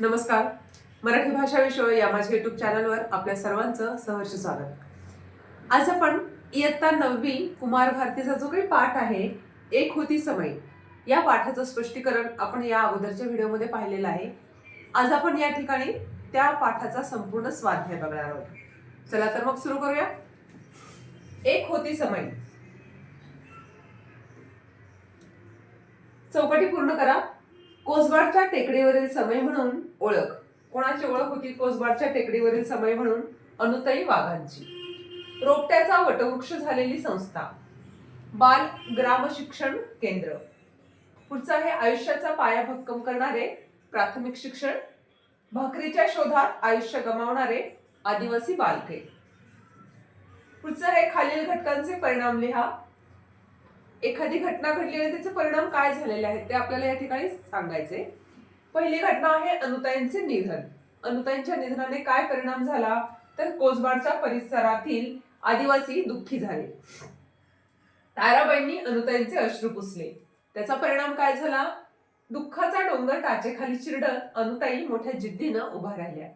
नमस्कार. मराठी भाषा विषय या माझ्या युट्यूब चॅनलवर आपल्या सर्वांचं सहर्ष स्वागत. आज आपण इयत्ता 9वी कुमार भारतीचा जो काही पाठ आहे, एक होती समय, या पाठाचं स्पष्टीकरण आपण या अगोदरच्या व्हिडिओमध्ये पाहिलेलं आहे. आज आपण या ठिकाणी त्या पाठाचा संपूर्ण स्वाध्याय बघणार आहोत. चला तर मग सुरू करूया. एक होती समय. चौकटी पूर्ण करा. कोसबाडच्या टेकडीवरील समय म्हणून ओळख. कोणाची ओळख होती कोसबाडच्या टेकडीवरील समय म्हणून? अनुताई वाघांची. रोपट्याचा वटवृक्ष झालेली संस्था. बाल ग्राम शिक्षण केंद्र. पुढचं आहे आयुष्याचा पाया भक्कम करणारे प्राथमिक शिक्षण. भाकरीच्या शोधात आयुष्य गमावणारे आदिवासी बालके. पुढचं आहे खालील घटकांचे परिणाम लिहा. एखादी घटना घडली आणि त्याचे परिणाम काय झालेले आहेत ते आपल्याला या ठिकाणी सांगायचे. पहिली घटना आहे अनुताईंचे निधन. अनुताईंच्या निधनाने काय परिणाम झाला तर कोसबाडच्या परिसरातील आदिवासी दुःखी झाले. ताराबाईंनी अनुताईंचे अश्रू पुसले. त्याचा परिणाम काय झाला? दुःखाचा डोंगर टाचेखाली चिरडत अनुताई मोठ्या जिद्दीनं उभा राहिल्या.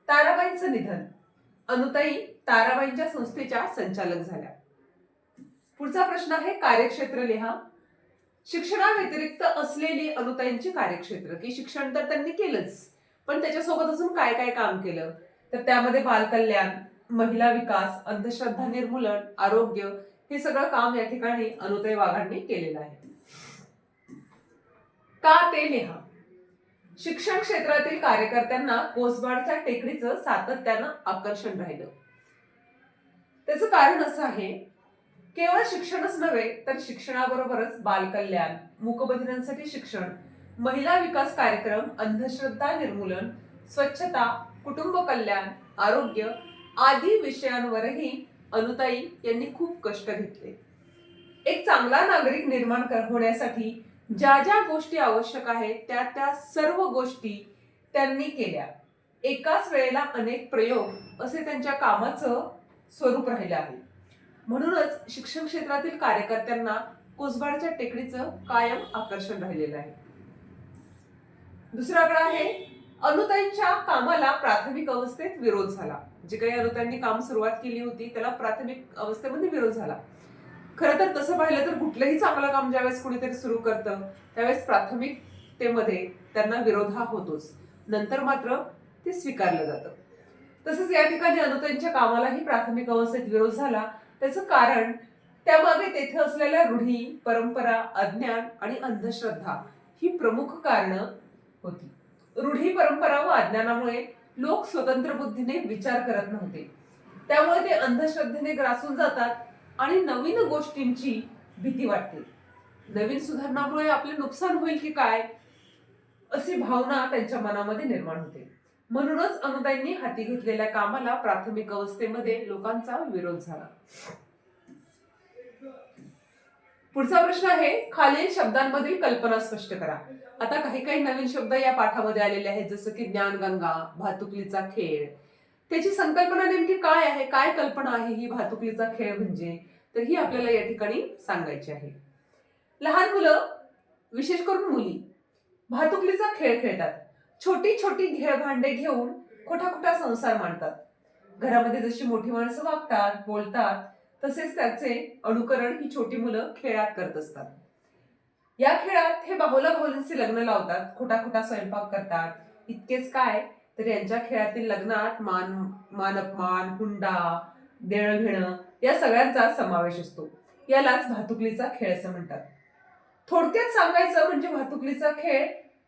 ताराबाईंचं निधन. अनुताई ताराबाईंच्या संस्थेच्या संचालक झाल्या. पुढचा प्रश्न आहे कार्यक्षेत्र लिहा. शिक्षणाव्यतिरिक्त असलेली अनुताईंची कार्यक्षेत्र, की शिक्षण तर त्यांनी केलंच, पण त्याच्यासोबत अजून काय काय काम केलं तर त्यामध्ये बालकल्याण, महिला विकास, अंधश्रद्धा निर्मूलन, आरोग्य, हे सगळं काम या ठिकाणी अनुताई वाघांनी केलेलं आहे. का ते लिहा. शिक्षण क्षेत्रातील कार्यकर्त्यांना कोसबाडच्या टेकडीचं सातत्यानं आकर्षण राहिलं. त्याचं कारण असं आहे, केवळ शिक्षणच नव्हे तर शिक्षणाबरोबरच बालकल्याण, मूकबधिरांसाठी शिक्षण, महिला विकास कार्यक्रम, अंधश्रद्धा निर्मूलन, स्वच्छता, कुटुंब कल्याण, आरोग्य आदी विषयांवरही अनुताई यांनी खूप कष्ट घेतले. एक चांगला नागरिक निर्माण होण्यासाठी ज्या ज्या गोष्टी आवश्यक आहेत त्या सर्व गोष्टी त्यांनी केल्या. एकाच वेळेला अनेक प्रयोग असे त्यांच्या कामाचं स्वरूप राहिलं आहे. म्हणूनच शिक्षण क्षेत्रातील कार्यकर्त्यांना कोसबाडच्या टेकडीचं कायम आकर्षण राहिलेलं आहे. दुसरा आकडा आहे अनुताईंच्या कामाला प्राथमिक अवस्थेत विरोध झाला. जे काही अनुताईंनी काम सुरुवात केली होती त्याला प्राथमिक अवस्थेमध्ये विरोध झाला. खरं तर तसं पाहिलं तर कुठलंही चांगलं काम ज्यावेळेस कुणीतरी सुरू करतं त्यावेळेस प्राथमिकतेमध्ये त्यांना विरोध हा होतोच, नंतर मात्र ते स्वीकारलं जातं. तसंच या ठिकाणी अनुताईंच्या कामालाही प्राथमिक अवस्थेत विरोध झाला. त्याचं कारण त्यामागे तेथे असलेल्या रूढी, परंपरा, अज्ञान आणि अंधश्रद्धा ही प्रमुख कारणं होती. रूढी, परंपरा व अज्ञानामुळे लोक स्वतंत्र बुद्धीने विचार करत नव्हते. त्यामुळे ते अंधश्रद्धेने ग्रासून जातात आणि नवीन गोष्टींची भीती वाटते. नवीन सुधारणामुळे आपले नुकसान होईल की काय अशी भावना त्यांच्या मनामध्ये निर्माण होते. म्हणूनच अनुताईंनी हाती घेतलेल्या कामाला प्राथमिक अवस्थेमध्ये लोकांचा विरोध झाला. पुढचा प्रश्न आहे खालील शब्दांमधील कल्पना स्पष्ट करा. आता काही काही नवीन शब्द या पाठामध्ये आलेले आहेत, जसं की ज्ञानगंगा, भातुकलीचा खेळ. त्याची संकल्पना नेमकी काय आहे, काय कल्पना आहे ही भातुकलीचा खेळ म्हणजे, तर ही आपल्याला या ठिकाणी सांगायची आहे. लहान मुलं, विशेष करून मुली, भातुकलीचा खेळ खेळतात. छोटी छोटी घेळ भांडे घेऊन खोटा संसार मांडतात. घरामध्ये जशी मोठी माणसं वागतात, बोलतात, तसेच त्याचे अनुकरण ही छोटी मुलं खेळात करत असतात. या खेळात हे बाहुला बाहुलींचे लग्न लावतात, खोटा स्वयंपाक करतात. इतकेच काय तर यांच्या खेळातील लग्नात मान अपमान, हुंडा, देणं घेणं या सगळ्यांचा समावेश असतो. यालाच भातुकलीचा खेळ असं म्हणतात. थोडक्यात सांगायचं म्हणजे भातुकलीचा खेळ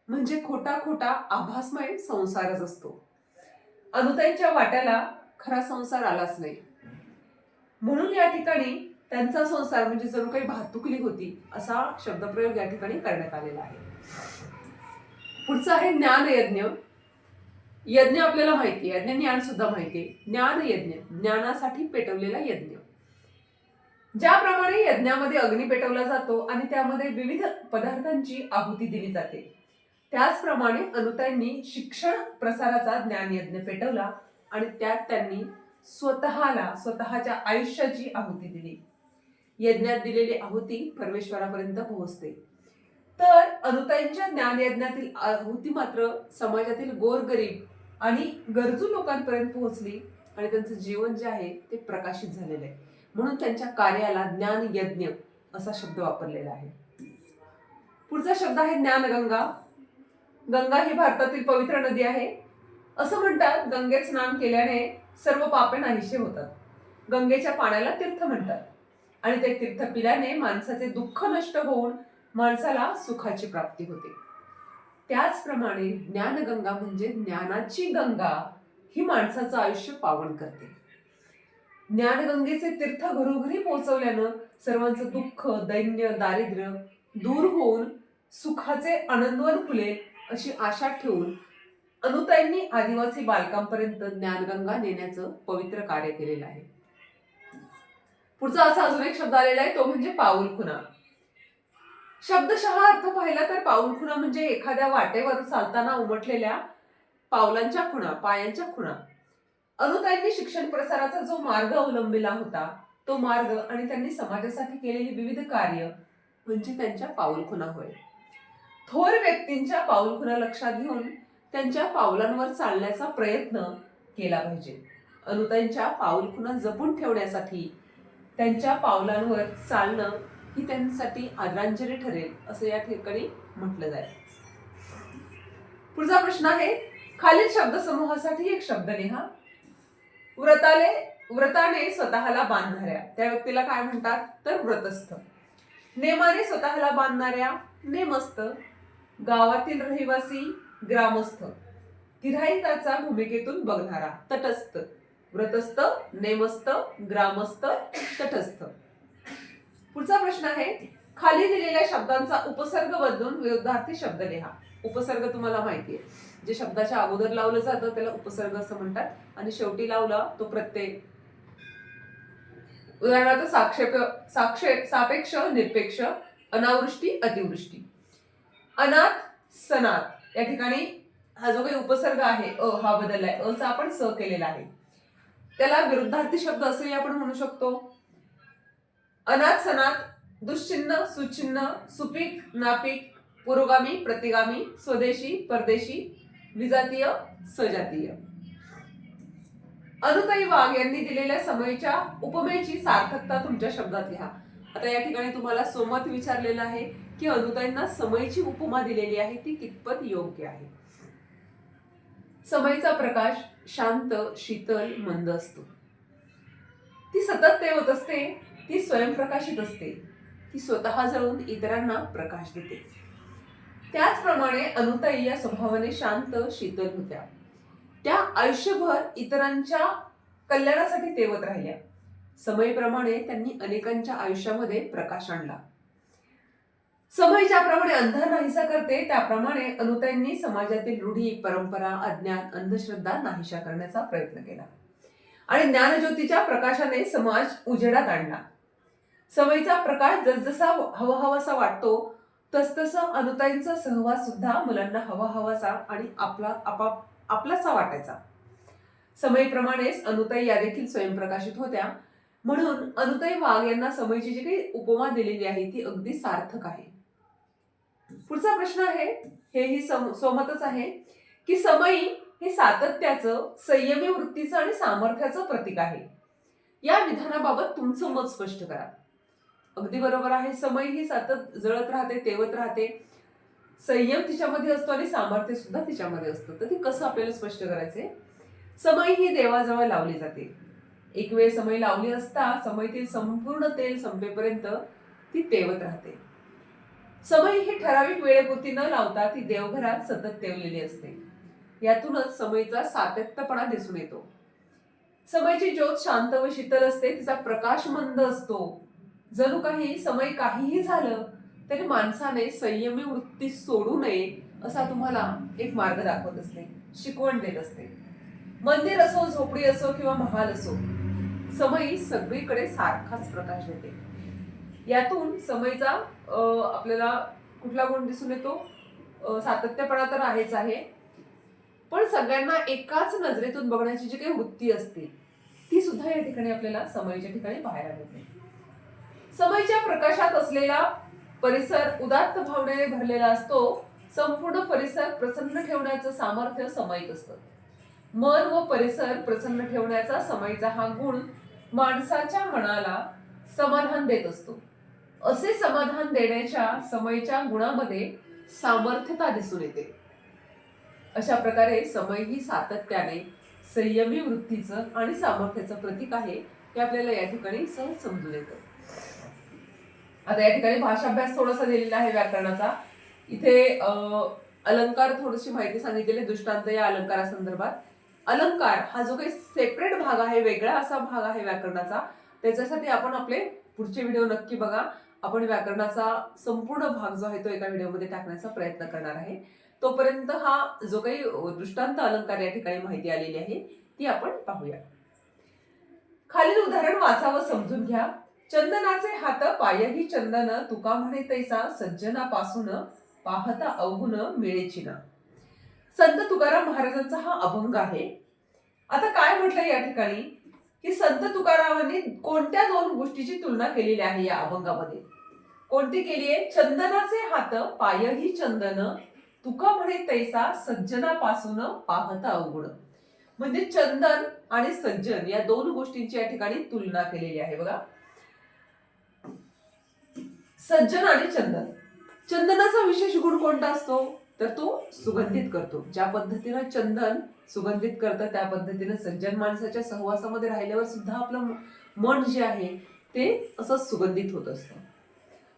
म्हणजे खोटा आभासमय संसारच असतो. अनुताईंच्या वाट्याला खरा संसार आलाच नाही. म्हणून या ठिकाणी त्यांचा संसार म्हणजे जणू काही भातुकली होती असा शब्दप्रयोग या ठिकाणी करण्यात आलेला आहे. पुढचं आहे ज्ञान यज्ञ. यज्ञ आपल्याला माहिती आहे, ज्ञान सुद्धा माहिती आहे. ज्ञान यज्ञ, ज्ञानासाठी पेटवलेला यज्ञ. ज्याप्रमाणे यज्ञामध्ये अग्नी पेटवला जातो आणि त्यामध्ये विविध पदार्थांची आहुती दिली जाते, त्याचप्रमाणे अनुताईंनी शिक्षण प्रसाराचा ज्ञान यज्ञ पेटवला आणि त्यात त्यांनी स्वतःच्या आयुष्याची आहुती दिली. यज्ञात दिलेली आहुती परमेश्वरापर्यंत पोहोचते. तर अनुताईंच्या ज्ञानयज्ञातील आहुती मात्र समाजातील गोरगरीब आणि गरजू लोकांपर्यंत पोहोचली आणि त्यांचं जीवन जे आहे ते प्रकाशित झालेलं आहे. म्हणून त्यांच्या कार्याला ज्ञान यज्ञ असा शब्द वापरलेला आहे. पुढचा शब्द आहे ज्ञानगंगा. गंगा ही भारतातील पवित्र नदी आहे. असं म्हणतात गंगेत स्नान केल्याने सर्व पापे नाहीसे होतात. गंगेच्या पाण्याला तीर्थ म्हणतात आणि ते तीर्थ पिल्याने माणसाचे दुःख नष्ट होऊन माणसाला सुखाची प्राप्ती होते. त्याचप्रमाणे ज्ञानगंगा म्हणजे ज्ञानाची गंगा ही माणसाचं आयुष्य पावन करते. ज्ञानगंगेचे तीर्थ घरोघरी पोहोचवल्यानं सर्वांचं दुःख, दैन्य, दारिद्र्य दूर होऊन सुखाचे आनंदवन फुलेल अशी आशा ठेवून अनुताईंनी आदिवासी बालकांपर्यंत ज्ञानगंगा नेण्याचं पवित्र कार्य केलेलं आहे. पुढचा असा अजून एक शब्द आलेला आहे, तो म्हणजे पाऊलखुणा. शब्दशः अर्थ पाहिला तर पाऊलखुणा म्हणजे एखाद्या वाटेवर चालताना उमटलेल्या पावलांच्या खुणा, पायांच्या खुणा. अनुताईंनी शिक्षण प्रसाराचा जो मार्ग अवलंबिला होता तो मार्ग आणि त्यांनी समाजासाठी केलेली विविध कार्य म्हणजे त्यांच्या पाऊलखुणा होय. थोर व्यक्तींच्या पाऊलखुणा लक्षात घेऊन त्यांच्या पावलांवर चालण्याचा प्रयत्न केला पाहिजे. अनुताईंच्या पाऊलखुणा जपून ठेवण्यासाठी त्यांच्या पावलांवर चालणं ही त्यांच्यासाठी आदरांजली ठरेल असं या ठिकाणी म्हटलं जाईल. पुढचा प्रश्न आहे, खालील शब्दसमूहासाठी एक शब्द लिहा. व्रताने स्वतःला बांधणाऱ्या त्या व्यक्तीला काय म्हणतात तर व्रतस्थ. नेमाने स्वतःला बांधणाऱ्या नेमस्थ. गावातील रहिवासी ग्रामस्थ. तिराहिताचा भूमिकेतून बघणारा तटस्थ. व्रतस्थ, नेमस्थ, ग्रामस्थ, तटस्थ. पुढचा प्रश्न आहे, खाली दिलेल्या शब्दांचा उपसर्ग बदलून विरुद्धार्थी शब्द लिहा. उपसर्ग तुम्हाला माहिती आहे, जे शब्दाच्या अगोदर लावलं जातं त्याला उपसर्ग असं म्हणतात आणि शेवटी लावला तो प्रत्यय. उदाहरणार्थ सापेक्ष, निरपेक्ष, अनावृष्टी, अतिवृष्टी. अनाथ, सनाथ या ठिकाणी हा जो काही उपसर्ग आहे अ हा बदललाय, अ चा आपण स केलेला आहे. त्याला विरुद्धार्थी शब्द असंही आपण म्हणू शकतो. अनाथ, सनाथ, दुश्चिन्ह, सुचिन्ह, सुपीक, नापीक, पुरोगामी, प्रतिगामी, स्वदेशी, परदेशी, विजातीय, सजातीय. अनुताई वाघ यांनी दिलेल्या समयच्या उपमेची सार्थकता तुमच्या शब्दात लिहा. आता या ठिकाणी तुम्हाला सोमत विचारलेलं आहे की अनुताईंना समयची उपमा दिलेली आहे ती कितपत योग्य आहे. समयचा प्रकाश शांत, शीतल, मंद असतो. ती सतत तेवत असते, ती स्वयंप्रकाशित असते, ती स्वतः जळून इतरांना प्रकाश देते. त्याचप्रमाणे अनुताई या स्वभावाने शांत, शीतल होत्या. त्या आयुष्यभर इतरांच्या कल्याणासाठी तेवत राहिल्या. समयप्रमाणे त्यांनी अनेकांच्या आयुष्यामध्ये प्रकाश आणला. समय ज्याप्रमाणे अंधार नाहीसा करते त्याप्रमाणे अनुताईंनी समाजातील रूढी, परंपरा, अज्ञान, अंधश्रद्धा नाहीशा करण्याचा प्रयत्न केला आणि ज्ञानज्योतीच्या प्रकाशाने समाज उजेडात आणला. समयचा प्रकाश जसजसा हवाहवासा वाटतो तसतसं अनुताईंचा सहवास सुद्धा मुलांना हवाहवासा आणि आपलासा वाटायचा. समयप्रमाणेच अनुताई या देखील स्वयंप्रकाशित होत्या. म्हणून अनुताई वाघ यांना समयची जी काही उपमा दिलेली आहे ती अगदी सार्थक आहे. पुढचा प्रश्न आहे, हेही सोमतच आहे की समयी हे सातत्याचं, संयमी वृत्तीचं आणि सामर्थ्याचं प्रतीक आहे. या विधानाबाबत तुमचं मत स्पष्ट करा. अगदी बरोबर आहे. समय ही सतत जळत राहते, तेवत राहते. संयम तिच्यामध्ये असतो आणि सामर्थ्य सुद्धा तिच्यामध्ये असतं. तर ती कसं आपल्याला स्पष्ट करायचंय. समय ही देवाजवळ लावली जाते. एक वेळ समय लावली असता समयतील संपूर्ण तेल संपेपर्यंत ती तेवत राहते. समय ही ठराविक वेळेपुरती न लावता ती देवघरात सतत तेवलेली असते. यातूनच समयचा सातत्यपणा दिसून येतो. समयची ज्योत शांत व शीतल असते, तिचा प्रकाश मंद असतो. जणू काही समय काहीही झालं तरी माणसाने संयमी वृत्ती सोडू नये असा तुम्हाला एक मार्ग दाखवत असते, शिकवण देत असते. मंदिर असो, झोपडी असो किंवा महाल असो, समय सगळीकडे सारखाच प्रकाश देते. यातून समयचा आपल्याला कुठला गुण दिसून येतो, सातत्यपणा तर आहेच आहे, पण सगळ्यांना एकाच नजरेतून बघण्याची जी काही वृत्ती असते ती सुद्धा या ठिकाणी आपल्याला समयच्या ठिकाणी पाहायला मिळते. समयच्या प्रकाशात असलेला परिसर उदात्त भावनेने भरलेला असतो. संपूर्ण परिसर प्रसन्न ठेवण्याचं सामर्थ्य समईत असतं. मन व परिसर प्रसन्न ठेवण्याचा समईचा हा गुण माणसाच्या मनाला समाधान देत असतो. असे समाधान देण्याच्या समईच्या गुणामध्ये सामर्थ्यता दिसून येते. अशा प्रकारे समय ही सातत्याने संयमी वृत्तीचं आणि सामर्थ्याचं प्रतीक आहे हे आपल्याला या ठिकाणी सहज समजून येतं. आता या ठिकाणी भाषाभ्यास थोडासा दिलेला आहे व्याकरणाचा. इथे अलंकार थोडीशी माहिती सांगितलेली दृष्टांत या अलंकारासंदर्भात. अलंकार हा जो काही सेपरेट भाग आहे, वेगळा असा भाग आहे व्याकरणाचा, त्याच्यासाठी आपण आपले पुढचे व्हिडिओ नक्की बघा. आपण व्याकरणाचा संपूर्ण भाग जो आहे तो एका व्हिडिओमध्ये टाकण्याचा प्रयत्न करणार आहे. तोपर्यंत हा जो काही दृष्टांत अलंकार या ठिकाणी माहिती आलेली आहे ती आपण पाहूया. खालील उदाहरण वाचा व समजून घ्या. चंदनाचे हात पायही चंदन, तुका म्हणे तैसा सज्जनापासून पाहता अवगुण मिळेची ना. संत तुकाराम महाराजांचा हा अभंग आहे. आता काय म्हटलंय या ठिकाणी की संत तुकारामांनी कोणत्या दोन गोष्टीची तुलना केलेली आहे या अभंगामध्ये. कोणती केली आहे? चंदनाचे हात पायही चंदन, तुका म्हणे तैसा सज्जनापासून पाहता अवगुण. म्हणजे चंदन आणि सज्जन या दोन गोष्टींची या ठिकाणी तुलना केलेली आहे बघा. सज्जन आणि चंदन. चंदनाचा विशेष गुण कोणता असतो तर तो सुगंधित करतो. ज्या पद्धतीनं चंदन सुगंधित करतं त्या पद्धतीनं सज्जन माणसाच्या सहवासामध्ये राहिल्यावर सुद्धा आपलं मन जे आहे ते असं सुगंधित होत असतं.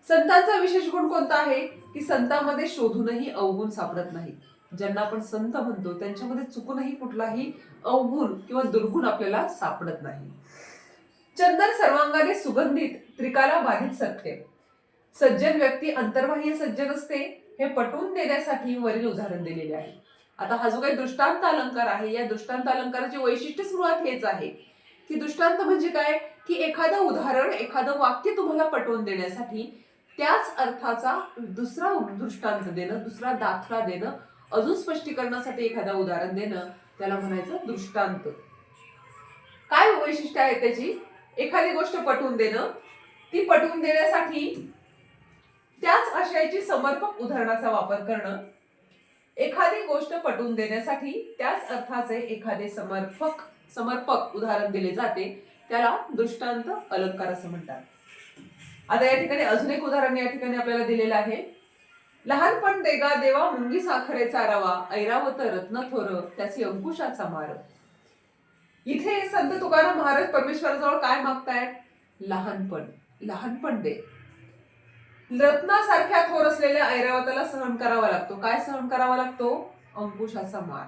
संतांचा विशेष गुण कोणता आहे की संतांमध्ये शोधूनही अवगुण सापडत नाही. ज्यांना आपण संत म्हणतो त्यांच्यामध्ये चुकूनही कुठलाही अवगुण किंवा दुर्गुण आपल्याला सापडत नाही. चंदन सर्वांगाने सुगंधित, त्रिकाला बाधित सत्य. सज्जन व्यक्ती अंतर्बाह्य सज्जन असते हे पटवून देण्यासाठी वरील उदाहरण दिलेले आहे. आता हा जो काही दृष्टांत अलंकार आहे या दृष्टांत अलंकाराचे वैशिष्ट्य सुरुवात हेच आहे की दृष्टांत म्हणजे काय की एखादं उदाहरण, एखादं वाक्य तुम्हाला पटवून देण्यासाठी त्याच अर्थाचा दुसरा दृष्टांत देणं, दुसरा दाखला देणं, अजून स्पष्टीकरणासाठी एखादा उदाहरण देणं, त्याला म्हणायचं दृष्टांत. काय वैशिष्ट्य आहे त्याची? एखादी गोष्ट पटवून देणं, ती पटवून देण्यासाठी त्याच आशयाची समर्पक उदाहरणाचा वापर करणं, एखादी गोष्ट पटवून देण्यासाठी त्याच अर्थाचे एखादे समर्पक उदाहरण दिले जाते त्याला दृष्टांत अलंकार असं म्हणतात. आता या ठिकाणी अजून एक उदाहरण या ठिकाणी आपल्याला दिलेलं आहे. लहानपण देगा देवा मुंगी साखरेचा रवा, ऐरावत रत्न थोर त्याची अंकुशाचा मार. इथे संत तुकाराम महाराज परमेश्वराजवळ काय मागतायत? लहानपण. लहानपण दे. रत्नासारख्या थोर असलेल्या ऐरावताला सहन करावा लागतो. काय सहन करावा लागतो? अंकुशाचा मार.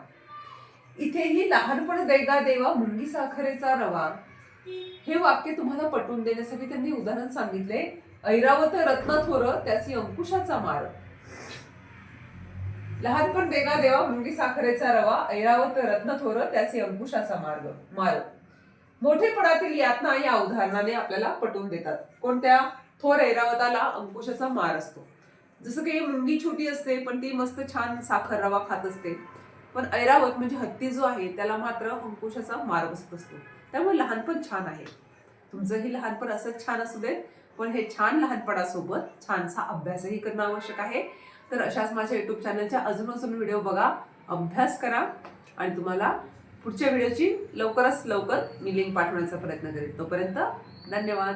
इथेही लहानपण देगा देवा मुंगी साखरेचा रवा हे वाक्य तुम्हाला पटवून देण्यासाठी त्यांनी उदाहरण सांगितले. ऐरावत रत्न थोर त्याची अंकुशाचा मार. लहानपण देगा देवा मुंगी साखरेचा रवा, ऐरावत रत्न थोर त्याचे अंकुशाचा मार. मोठेपणातील यातना या उदाहरणाने आपल्याला पटवून देतात. कोणत्या? थोर ऐरावताला अंकुशाचा मार असतो. जसं की मुंगी छोटी असते पण ती मस्त छान साखर रवा खात असते, पण ऐरावत म्हणजे हत्ती जो आहे त्याला मात्र अंकुशाचा मार बसत असतो. त्यामुळे लहानपण छान आहे. तुमचंही लहानपण असंच छान असू दे, पण हे छान लहानपणासोबत छानसा अभ्यासही करणं आवश्यक आहे. तर अशाच माझ्या युट्यूब चॅनलच्या अजून व्हिडिओ बघा, अभ्यास करा आणि तुम्हाला पुढच्या व्हिडिओची लवकरात लवकर मी लिंक पाठवण्याचा प्रयत्न करेन. तोपर्यंत धन्यवाद.